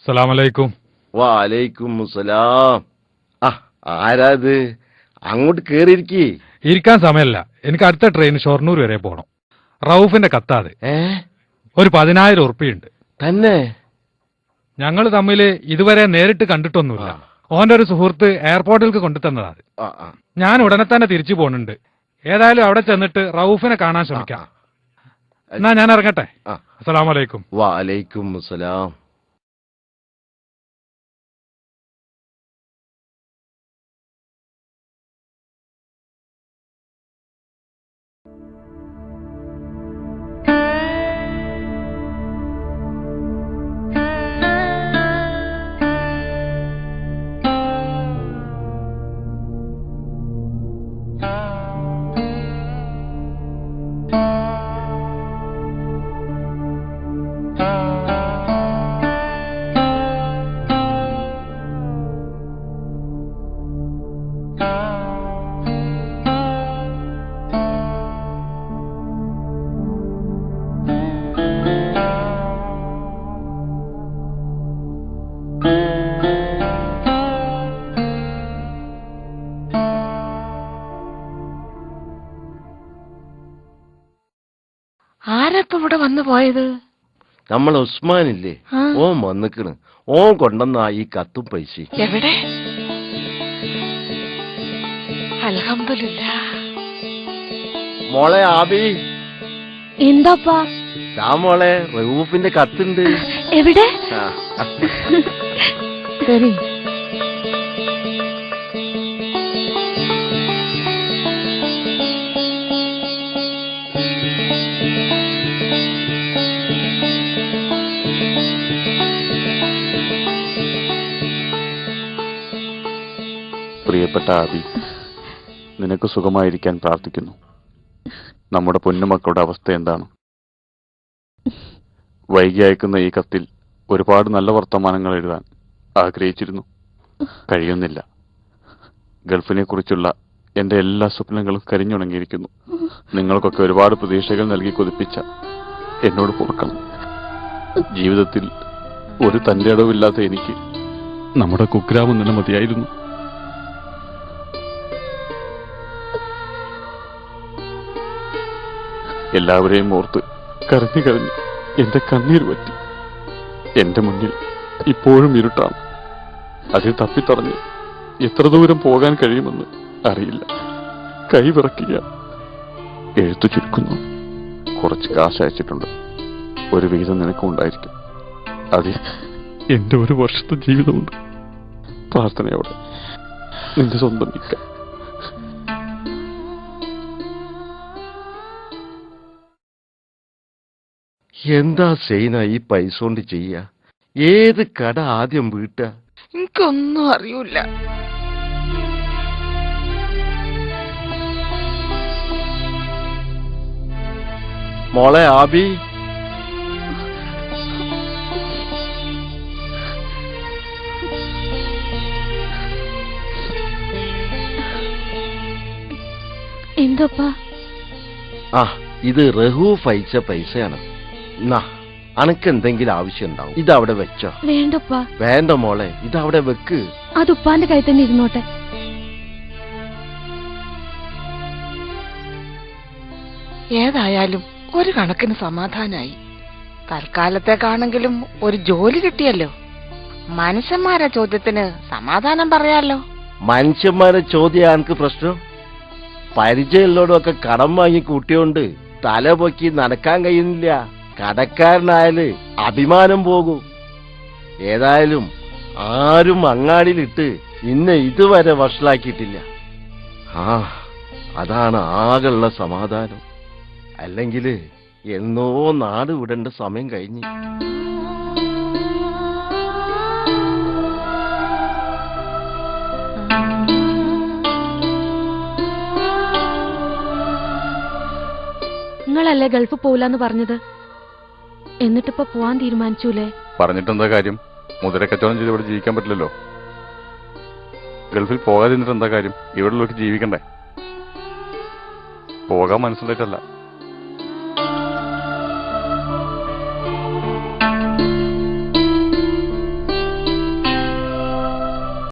സലാമലൈക്കും. വാലൈക്കും മുസലാം. ആരാത്? അങ്ങോട്ട് കേറിയിരിക്കേ. ഇരിക്കാൻ സമയമല്ല, എനിക്ക് അടുത്ത ട്രെയിൻ ഷൊർണൂർ വരെ പോണം. റൌഫിന്റെ കത്താത്. ഒരു 10,000 ഉറുപ്പിയുണ്ട്. തന്നെ? ഞങ്ങൾ തമ്മിൽ ഇതുവരെ നേരിട്ട് കണ്ടിട്ടൊന്നുമില്ല. ഓന്റെ ഒരു സുഹൃത്ത് എയർപോർട്ടിലേക്ക് കൊണ്ടുതന്നതാണ്. ഞാൻ ഉടനെ തന്നെ തിരിച്ചു പോണുണ്ട്. ഏതായാലും അവിടെ ചെന്നിട്ട് റൌഫിനെ കാണാൻ ശ്രമിക്കാം. എന്നാ ഞാൻ ഇറങ്ങട്ടെ. അസ്സലാമലൈക്കും. വാലൈക്കും മുസലാം. ആരപ്പ ഇവിടെ വന്നു പോയത്? നമ്മൾ ഉസ്മാനില്ലേ, ഓൻ വന്നിക്കണ്. ഓൻ കൊണ്ടുവന്ന ഈ കത്തും പൈസ. എവിടെ? അൽഹംദുലില്ലാഹ്. മോളെ ആബി. എന്താപ്പാ? മോളെ റഊഫിന്റെ കത്തുണ്ട്. എവിടെ? ശരി. പ്രിയപ്പെട്ട ആബി, നിനക്ക് സുഖമായിരിക്കാൻ പ്രാർത്ഥിക്കുന്നു. നമ്മുടെ പൊന്നുമക്കളുടെ അവസ്ഥ എന്താണ്? വൈകി അയക്കുന്ന ഈ കത്തിൽ ഒരുപാട് നല്ല വർത്തമാനങ്ങൾ എഴുതാൻ ആഗ്രഹിച്ചിരുന്നു, കഴിയുന്നില്ല. ഗൾഫിനെ കുറിച്ചുള്ള എന്റെ എല്ലാ സ്വപ്നങ്ങളും കരിഞ്ഞുണങ്ങിയിരിക്കുന്നു. നിങ്ങൾക്കൊക്കെ ഒരുപാട് പ്രതീക്ഷകൾ നൽകി കൊതിപ്പിച്ച എന്നോട് പൊറുക്കണം. ജീവിതത്തിൽ ഒരു തന്റെ അടവില്ലാത്ത എനിക്ക് നമ്മുടെ കുഗ്രാമം നില മതിയായിരുന്നു. എല്ലാവരെയും ഓർത്ത് കരഞ്ഞു കരഞ്ഞ് എന്റെ കണ്ണീർ പറ്റി. എന്റെ മുന്നിൽ ഇപ്പോഴും ഇരുട്ടാണ്. അതിൽ തപ്പിത്തടഞ്ഞ് എത്ര ദൂരം പോകാൻ കഴിയുമെന്ന് അറിയില്ല. കൈ വിറക്കുക. എഴുത്തു ചുരുക്കുന്നു. കുറച്ച് കാശ് അയച്ചിട്ടുണ്ട്. ഒരു വിഹിതം നിനക്കും ഉണ്ടായിരിക്കും. അതിൽ എന്റെ 1 വർഷത്തെ ജീവിതമുണ്ട്. പ്രാർത്ഥനയോടെ നിന്റെ സ്വന്തം നിൽക്കാം. എന്താ സൈന ഈ പൈസ കൊണ്ട് ചെയ്യാ? ഏത് കട ആദ്യം വീട്ട? എനിക്കൊന്നും അറിയൂല. മോളെ ആബി. എന്തപ്പാ? ഇത് റഹൂഫ് അയച്ച പൈസയാണ്. അനക്ക് എന്തെങ്കിലും ആവശ്യം ഉണ്ടാവും. ഇതവിടെ വെച്ചോ. വേണ്ടപ്പാ. വേണ്ട മോളെ, ഇതവിടെ വെക്ക്. അത് ഉപ്പാന്റെ കൈ തന്നെ ഇരുന്നോട്ടെ. ഏതായാലും ഒരു കണക്കിന് സമാധാനായി. തൽക്കാലത്തേക്കാണെങ്കിലും ഒരു ജോലി കിട്ടിയല്ലോ. മനുഷ്യന്മാരെ ചോദ്യത്തിന് സമാധാനം പറയാലോ. മനുഷ്യന്മാരെ ചോദ്യം എനിക്ക് പ്രശ്നം. പരിചയമുള്ളവരൊക്കെ കടം വാങ്ങി കൂട്ടിയോണ്ട് തല പൊക്കി നടക്കാൻ കഴിയുന്നില്ല. കടക്കാരനായാല് അഭിമാനം പോകും. ഏതായാലും ആരും അങ്ങാടിയിലിട്ട് ഇന്നെ ഇതുവരെ വഷളാക്കിയിട്ടില്ല. അതാണ് ആകെയുള്ള സമാധാനം. അല്ലെങ്കില് എന്നോ നാട് വിടേണ്ട സമയം കഴിഞ്ഞു. നിങ്ങളല്ലേ ഗൾഫ് പോവില്ലെന്ന് പറഞ്ഞത്? എന്നിട്ടിപ്പോ പോവാൻ തീരുമാനിച്ചൂലേ? പറഞ്ഞിട്ടെന്താ കാര്യം? മുതലക്കച്ചവടം ചെയ്ത് ഇവിടെ ജീവിക്കാൻ പറ്റില്ലല്ലോ. ഗൾഫിൽ പോകാതിരുന്നിട്ട് എന്താ കാര്യം? ഇവിടെ ഉള്ളവർക്ക് ജീവിക്കണ്ടേ? പോകാൻ മനസ്സിലായിട്ടല്ല,